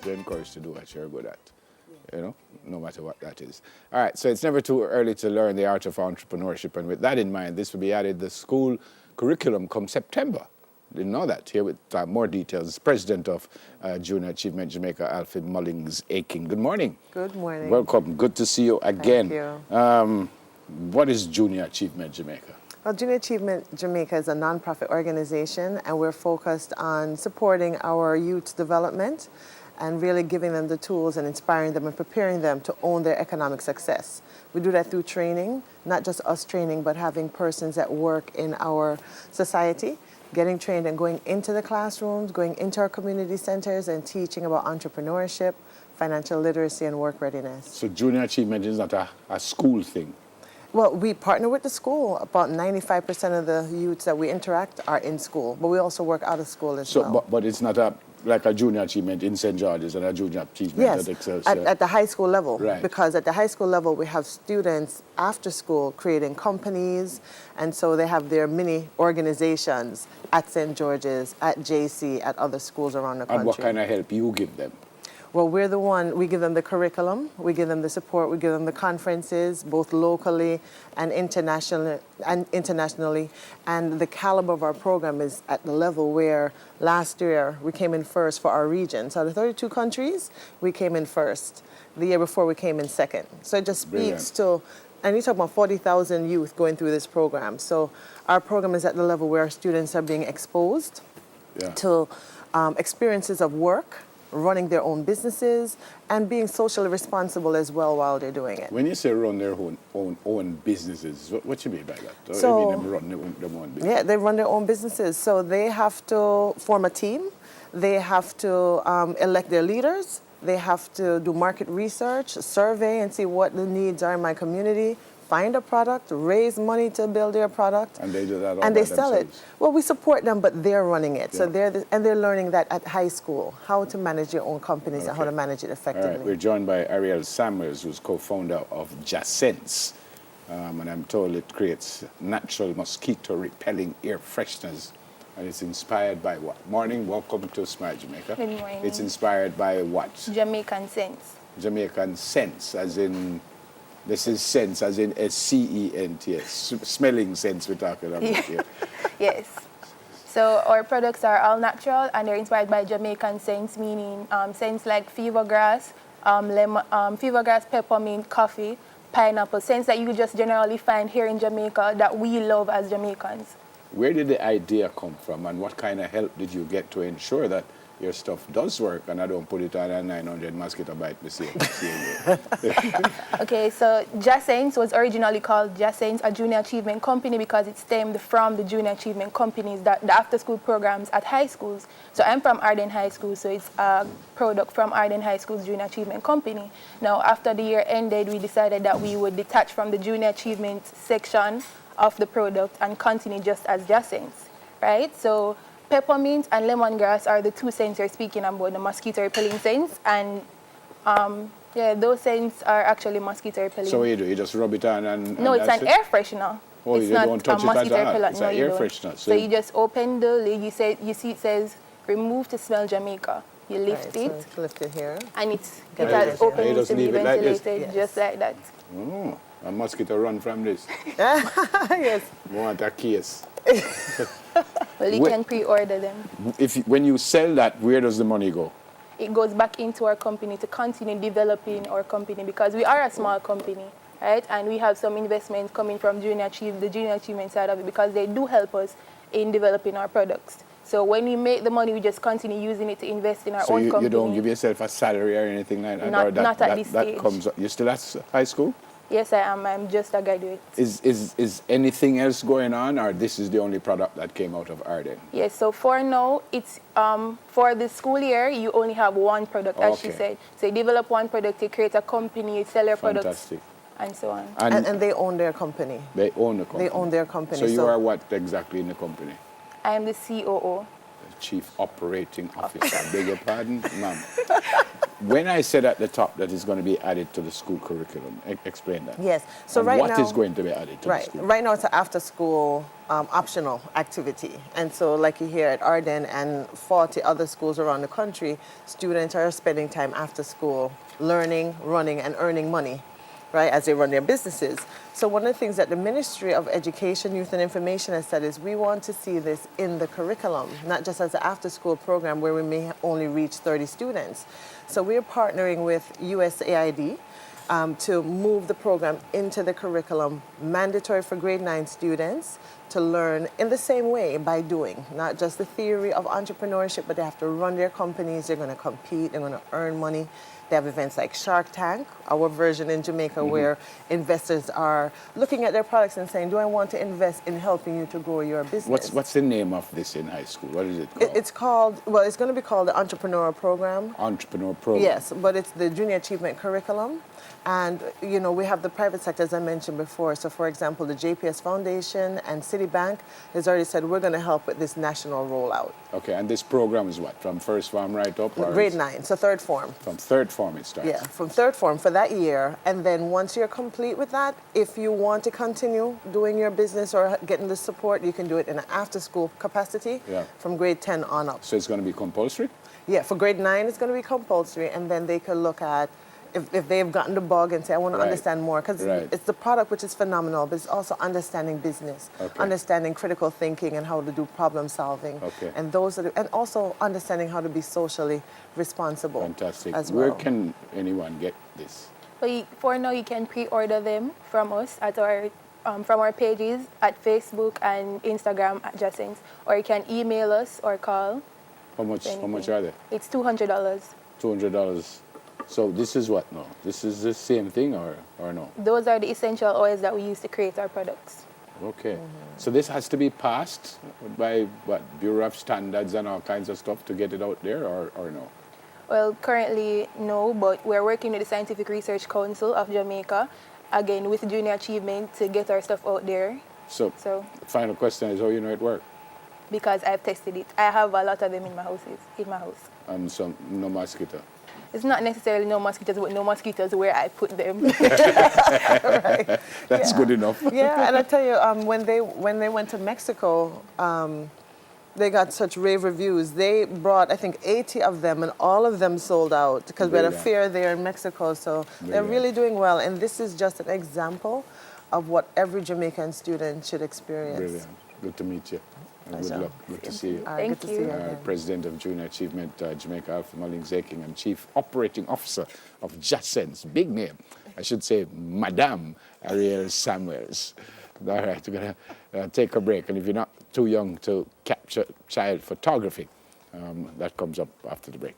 you're encouraged to do what you're good at, no matter what that is. All right, so it's never too early to learn the art of entrepreneurship, and with that in mind, this will be added the school curriculum come September. Didn't know that. Here with more details, President of Junior Achievement Jamaica, Alfred Mullings Aking. Good morning. Good morning. Welcome. Good to see you again. Thank you. What is Junior Achievement Jamaica? Well, Junior Achievement Jamaica is a nonprofit organization, and we're focused on supporting our youth development and really giving them the tools and inspiring them and preparing them to own their economic success. We do that through training, not just us training, but having persons that work in our society, getting trained and going into the classrooms, going into our community centers and teaching about entrepreneurship, financial literacy, and work readiness. So Junior Achievement is not a school thing? Well, we partner with the school. About 95% of the youths that we interact are in school, but we also work out of school as well. But it's not like a Junior Achievement in St. George's and a Junior Achievement at Excelsior? At the high school level. Right. Because at the high school level, we have students after school creating companies, and so they have their mini organizations at St. George's, at JC, at other schools around the country. And what kind of help you give them? Well, we're the one, we give them the curriculum, we give them the support, we give them the conferences, both locally and internationally. And the caliber of our program is at the level where last year we came in first for our region. So out of 32 countries, we came in first. The year before we came in second. So it just speaks to, and you talk about 40,000 youth going through this program. So our program is at the level where our students are being exposed to experiences of work, running their own businesses, and being socially responsible as well while they're doing it. When you say run their own businesses, what you mean by that? So, I mean them run their own business? Yeah, they run their own businesses. So they have to form a team, they have to elect their leaders, they have to do market research, survey and see what the needs are in my community, find a product, raise money to build their product. And they do that all and by they sell themselves. it. Well, we support them, but they're running it. Yeah. So they're learning that at high school, how to manage your own companies and how to manage it effectively. All right, we're joined by Ariel Samuels, who's co-founder of Jasense. And I'm told it creates natural mosquito-repelling air fresheners. And it's inspired by what? Morning, welcome to Smart Jamaica. Good morning. It's inspired by what? Jamaican sense. Jamaican sense, as in, this is sense, as in S-C-E-N-T-S, smelling sense we're talking about here. Yes. So our products are all natural and they're inspired by Jamaican scents, meaning scents like fever grass, fever grass, peppermint, coffee, pineapple, scents that you just generally find here in Jamaica that we love as Jamaicans. Where did the idea come from, and what kind of help did you get to ensure that your stuff does work and I don't put it on a 900 mosquito bite the same way? Okay, so Jasense was originally called Jasense, a junior achievement company, because it stemmed from the junior achievement companies, the after-school programs at high schools. So I'm from Arden High School, so it's a product from Arden High School's junior achievement company. Now, after the year ended, we decided that we would detach from the junior achievement section of the product and continue just as Jasense, right? So peppermint and lemongrass are the two scents you're speaking about, the mosquito repelling scents, and those scents are actually mosquito repelling. So what you do? You just rub it on and no, it's an air freshener. Oh, it's you not don't touch a it mosquito at all. repellent. It's No, an you air don't. freshener. So you just open the lid. You see it says remove to smell Jamaica. You lift it. So lift it here. And it has opened to be ventilated just like that. Oh, a mosquito run from this. Yes. Want a case. Well, you can pre-order them. When you sell that, where does the money go? It goes back into our company to continue developing our company, because we are a small company, right? And we have some investments coming from the junior achievement side of it, because they do help us in developing our products. So when we make the money, we just continue using it to invest in our own company. So you don't give yourself a salary or anything like that? Not at this stage. You still at high school? Yes, I am. I'm just a graduate. Is anything else going on, or this is the only product that came out of Arden? Yes, so for now, it's for the school year, you only have one product, as she said. So you develop one product, you create a company, you sell your products, and so on. And they own their company. They own the company? They own their company. So you are what exactly in the company? I am the COO. The Chief Operating Officer. Beg your pardon, ma'am. When I said at the top that it's going to be added to the school curriculum, explain that. Yes. So And right what now, is going to be added to the right. school? Right now, it's an after-school optional activity, and so like you hear at Arden and 40 other schools around the country, students are spending time after school learning, running, and earning money, right, as they run their businesses. So one of the things that the Ministry of Education, Youth and Information has said is we want to see this in the curriculum, not just as an after-school program where we may only reach 30 students. So we're partnering with USAID to move the program into the curriculum, mandatory for grade 9 students to learn in the same way by doing, not just the theory of entrepreneurship, but they have to run their companies, they're going to compete, they're going to earn money. They have events like Shark Tank, our version in Jamaica, where investors are looking at their products and saying, do I want to invest in helping you to grow your business? What's the name of this in high school? What is it called? It's called, well, it's going to be called the Entrepreneur Program. Entrepreneur Program. Yes, but it's the Junior Achievement Curriculum. And, you know, we have the private sector, as I mentioned before. So, for example, the JPS Foundation and Citibank has already said, we're going to help with this national rollout. Okay, and this program is what? From first form right up? Or Grade is- 9, so third form. From third form it starts? Yeah, from third form for that year. And then once you're complete with that, if you want to continue doing your business or getting the support, you can do it in an after-school capacity Yeah. from grade 10 on up. So it's going to be compulsory? Yeah, for grade 9, it's going to be compulsory, and then they can look at if they've gotten the bug and say, I want to Right. understand more, because Right. it's the product which is phenomenal, but it's also understanding business, Okay. understanding critical thinking and how to do problem solving, Okay. and and also understanding how to be socially responsible. Fantastic. As well. Where can anyone get this? But for now, you can pre-order them from us at our from our pages at Facebook and Instagram at Just Saints, or you can email us or call. How much anything. are they? It's $200. $200. So this is what now? This is the same thing or no? Those are the essential oils that we use to create our products. Okay. So this has to be passed by what? Bureau of Standards and all kinds of stuff to get it out there or no? Well, currently, no, but we're working with the Scientific Research Council of Jamaica, again, with Junior Achievement to get our stuff out there. So So, final question is how you know it works? because I've tested it. I have a lot of them in my house. And some no mosquito. It's not necessarily no mosquitoes, but no mosquitoes where I put them. That's Yeah. good enough. Yeah, and I tell you, when they went to Mexico, they got such rave reviews. They brought, I think, 80 of them, and all of them sold out because we had a Brilliant. fair there in Mexico. So they're Brilliant. really doing well, and this is just an example of what every Jamaican student should experience. Brilliant. Good to meet you. And good Pleasure. luck. Good to see you. All right, Thank good to you. see you again. President of Junior Achievement Jamaica, Alpha Mullings Zaking, and Chief Operating Officer of Just Sense. Big name. I should say, Madame Ariel Samuels. All right, we're going to take a break. And if you're not too young to capture child photography, that comes up after the break.